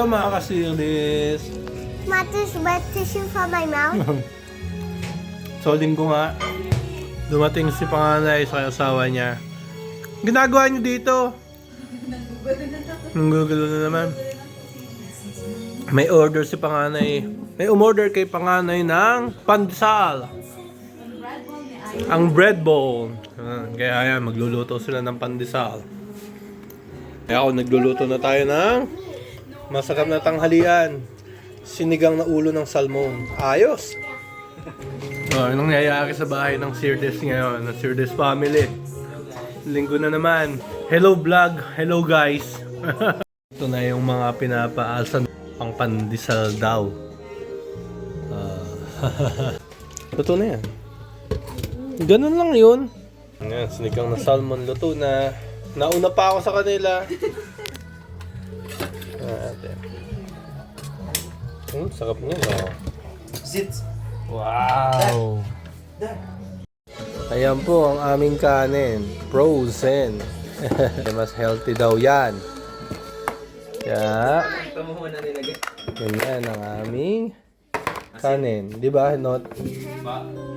Hello mga kasilis. Mattis wet tissue from my mouth. So linggo nga, dumating si panganay sa asawa niya. Ginagawa niyo dito? Nanggugulo na naman. May order si panganay. May umorder kay panganay ng pandesal. Ang bread bowl. Kaya yan, magluluto sila ng pandesal. Kaya ako nagluluto na tayo ng masarap na tanghalian. Sinigang na ulo ng salmon. Ayos! Anong nangyayari sa bahay ng Sirdes ngayon? Ng Sirdes family. Linggo na naman. Hello vlog. Hello guys. Ito na yung mga pinapaalsan pang pandesal daw. Luto na yan. Ganun lang yun. Ayan, sinigang na salmon. Luto na. Nauna pa ako sa kanila. Sarap niya. Oh. Zits. Wow! Ayan po ang aming kanin. Frozen. Mas healthy daw yan. Kaya, Ito mo muna nilagay. ganyan ang aming kanin. Di ba, Not?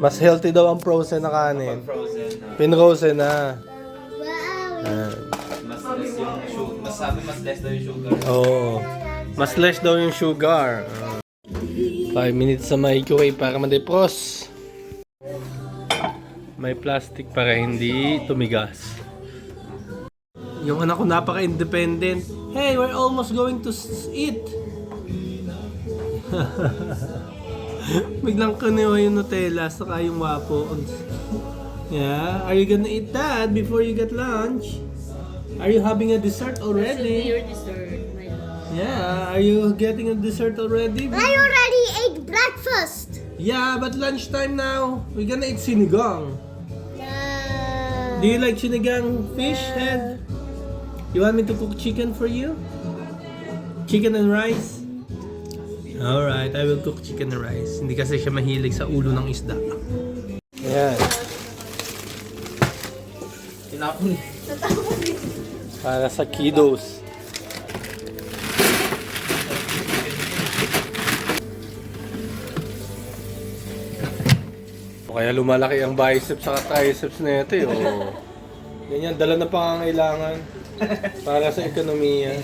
Mas healthy daw ang frozen na kanin. Frozen. Pinrozen na. Wow. Ayan. Mas less yung sugar. Mas sabi mas less daw yung sugar. Oo. Mas less daw yung sugar. 5 minutes sa microwave para ma-defrost. May plastic para hindi tumigas. Yung anak ko napaka-independent. Hey, we're almost going to eat. Biglang kaniwa yung Nutella saka yung waffles. Yeah, are you gonna eat that before you get lunch? Are you having a dessert already? Your dessert, my love. Yeah, are you getting a dessert already? I already ate breakfast. Yeah, but lunchtime now. We're gonna eat sinigang. Do you like sinigang fish head? You want me to cook chicken for you? Chicken and rice? Alright, I will cook chicken and rice. Hindi kasi siya mahilig sa ulo ng isda. Ayan. Tinapon. Para sa kiddos. O kaya lumalaki ang biceps sa triceps na ito. Oh. Ganyan, dala na pangangailangan para sa ekonomiya.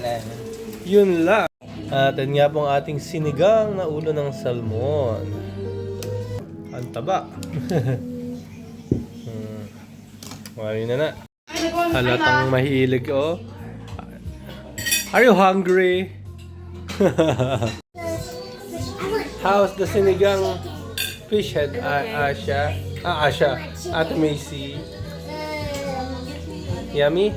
Yun lang. At yan nga po ang ating sinigang na ulo ng salmon. Ang taba. Wari na na. Halatang mahilig, oh. Are you hungry? How's the sinigang fish head, Asha? Asha. Ate Macy. Yummy?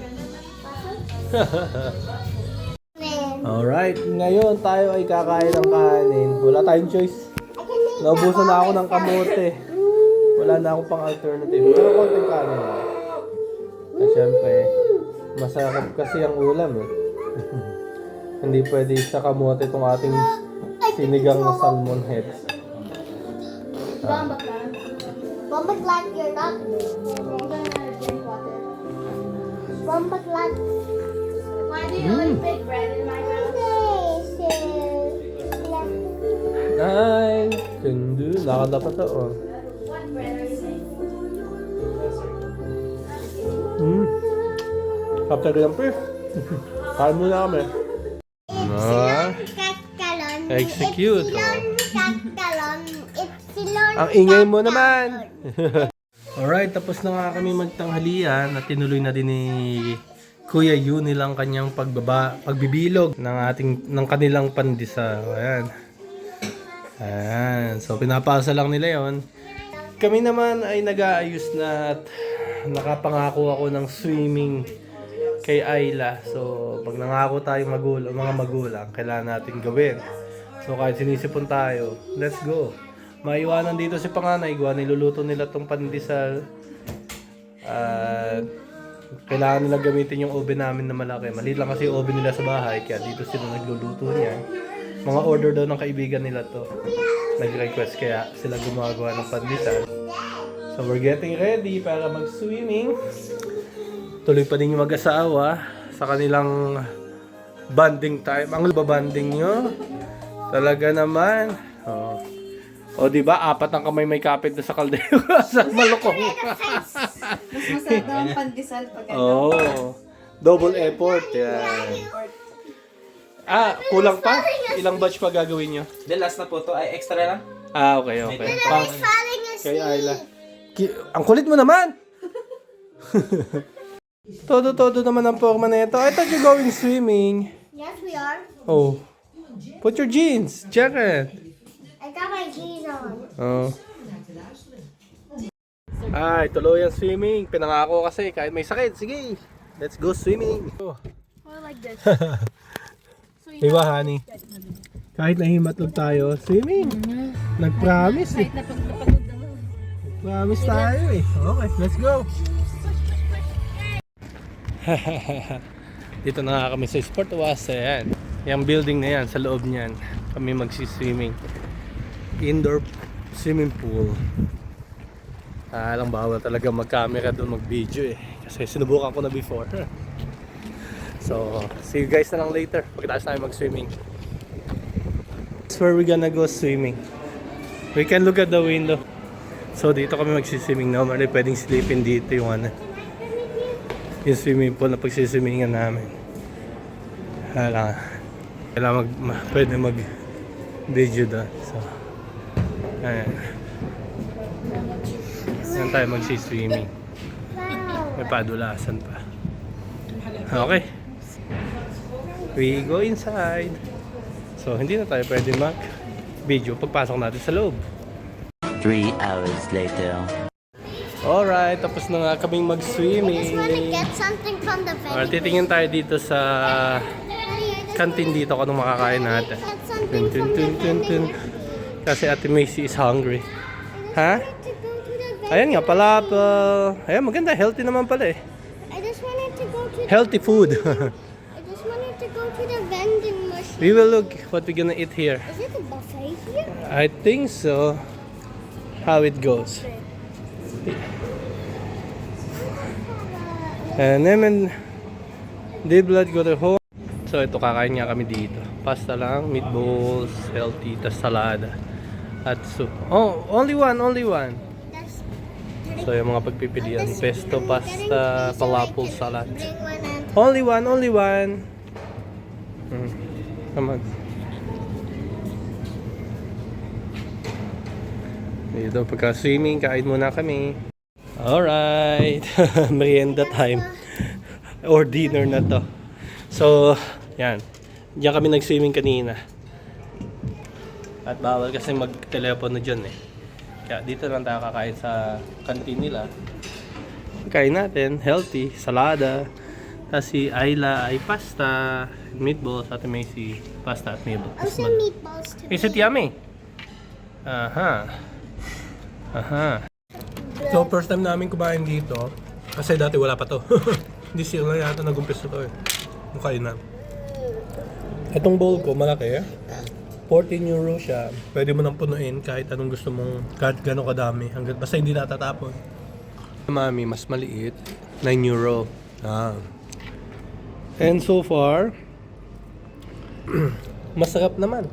Alright, ngayon tayo ay kakain ng kanin. Wala tayong choice. Naubusan na ako ng kamote. Wala na akong pang alternative. Pero konting kanin lang. At syempre, masarap kasi ang ulam eh. Hindi pwede sa kamote itong ating sinigang na salmon heads. Mama glad you're not. Mama glad. Why do you always bake bread in my house? Ay, kundi. Lakad pa to, oh. What bread are you making? Kapta rin po. Kain muna kami. Execute, oh. Ang ingay mo naman. Alright, tapos na nga kami magtanghalian at tinuloy na din ni Kuya Yu nilang kanyang pagbibilog ng kanilang pandesal. Ayan. Ayan. So pinapasa lang nila 'yon. Kami naman ay nag-aayos na at nakapangako ako ng swimming kay Ayla. So pag nangako tayong mga magulang, kailangan natin gawin. So kahit sinisipon tayo, let's go. Maiwanan dito si panganay, gawa niluluto nila tong pandesal. Kailangan nila gamitin yung oven namin na malaki. Maliit lang kasi yung oven nila sa bahay, kaya dito sila nagluluto niya. Mga order daw ng kaibigan nila to. Nag-request kaya sila gumagawa ng pandesal. So we're getting ready para mag-swimming. Tuloy pa din yung mag-asawa sa kanilang Banding time. Ang babanding nyo. Talaga naman. Oh. O, di ba? 4 ang kamay may kapit na sa kaldero. Sa malukong. Mas masarap daw ang pandesal pag ano. Oh. Double effort. Yan. Kulang pa? Ilang batch pa gagawin nyo? The last na po to ay extra lang. Okay. Pang Falling kay asleep. Ayla. Ang kulit mo naman! Todo naman ang forma na ito. I thought you're going swimming. Yes, we are. Oh. Put your jeans. Jacket. I got my jeans on. Oh. Ay, tuloy ang swimming. Pinangako kasi kahit may sakit. Sige. Let's go swimming. Oh. Or like this. Diba, honey? Kahit nahimatlog tayo, swimming. Nag-promise eh. Kahit napagod na mo. Promise tayo eh. Okay, let's go. Dito na nga kami sa Sport Oasis. Ayan. Yung building na yan, sa loob niyan. Kami magsiswimming. Indoor swimming pool. Alang bawal talaga mag-camera doon, mag-video eh. Kasi sinubukan ko na before. So, see you guys na lang later. Pagkatapos tayo mag-swimming. That's where we're gonna go swimming. We can look at the window. So dito kami magsiswimming na. Normally pwedeng silipin dito yung ano, yung swimming pool na pagsiswimmingan namin. Kailangan pwede mag video doon. So ayan. Saan tayo magsiswimming? May padulasan pa. Okay, we go inside. So hindi na tayo pwede mag video pagpasok natin sa loob. 3 hours later. Alright, tapos na nga kaming I just mag-swimming. want to get something from the vending. Titingin tayo dito sa kantin dito kung anong makakain natin. Get something from the vending. Kasi Ate Macy is hungry. Ha? To go to the vending. Ayan nga, palapel. Ayan, maganda. Healthy naman pala eh. I just wanted to go to Healthy food. I just wanted to go to the vending machine. We will look what we're gonna eat here. Is it a buffet here? I think so. How it goes. And then, di blood go to home. So ito, kakain nga kami dito. Pasta lang, meatballs, healthy, tas salada. At soup. Oh, only one. That's So yung mga pagpipilian, pesto, pasta, falafel, salad. bring one and Only one. Come on. Dito pagka-swimming, kain muna kami. Alright. Merienda time. Or dinner na to. So, yan. Diyan kami nag-swimming kanina. At bawal kasi mag-telepono dyan eh. Kaya dito lang tayo kakain sa kantin nila. Kain natin, healthy, salada. Tapos si Ayla ay pasta, meatballs, at may si pasta at meatballs. also meatballs to Is it yummy? Aha. So first time namin kumain dito, kasi dati wala pa to. Hindi sila yata nag-umpisa to eh. Mukain na. Itong bowl ko, malaki eh. 14 euro siya. Pwede mo nang punuin kahit anong gusto mong, kahit gano'ng kadami. Hanggang, basta hindi natatapon. Mami, mas maliit. 9 euro. And so far, masarap naman.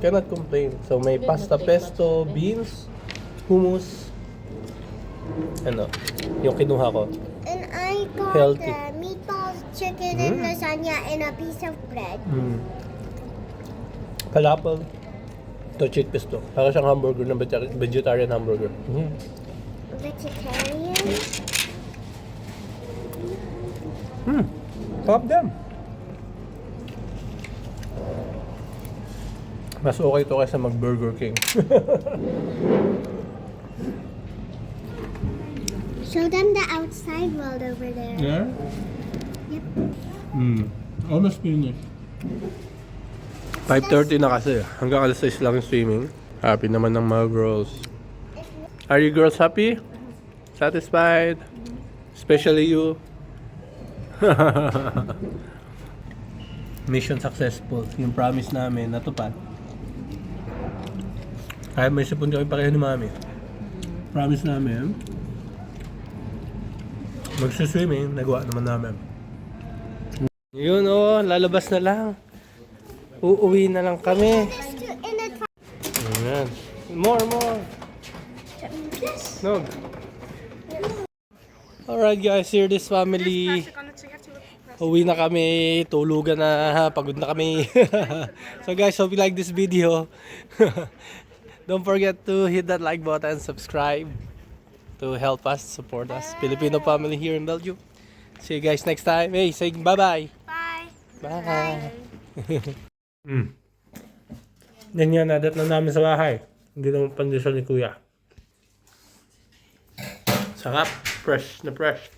Cannot complain. So may pasta pesto, beans, hummus. Ano? Yung kinuha ko. And I got Healthy. the meatballs, chicken, and lasagna, and a piece of bread. Falafel. Ito, cheat pesto. Para siyang hamburger na vegetarian hamburger. Vegetarian? Top them. Mas okay to kaysa mag-Burger King. Show them the outside world over there. Yeah? Yep. Almost finished. 5:30 na kasi. Hanggang alas 6 lang yung swimming. Happy naman ng mga girls. Are you girls happy? Satisfied? Especially you? Mission successful. Yung promise namin, natupad. Kaya may sipon kami pareho ni Mami. Promise namin, magsiswimming, nagawa naman namin. Yun oh, lalabas na lang. Uuwi na lang kami. In a Ayan. More. No. Alright guys, here this family. Uwi na kami, tulugan na, pagod na kami. So guys, hope you like this video. Don't forget to hit that like button, subscribe to help us, support us, Filipino family here in Belgium. See you guys next time. Hey, say bye-bye. Bye. Bye. Yan yan, nadat na namin sa bahay. Hindi naman pandesal ni Kuya. Sarap. Fresh na fresh.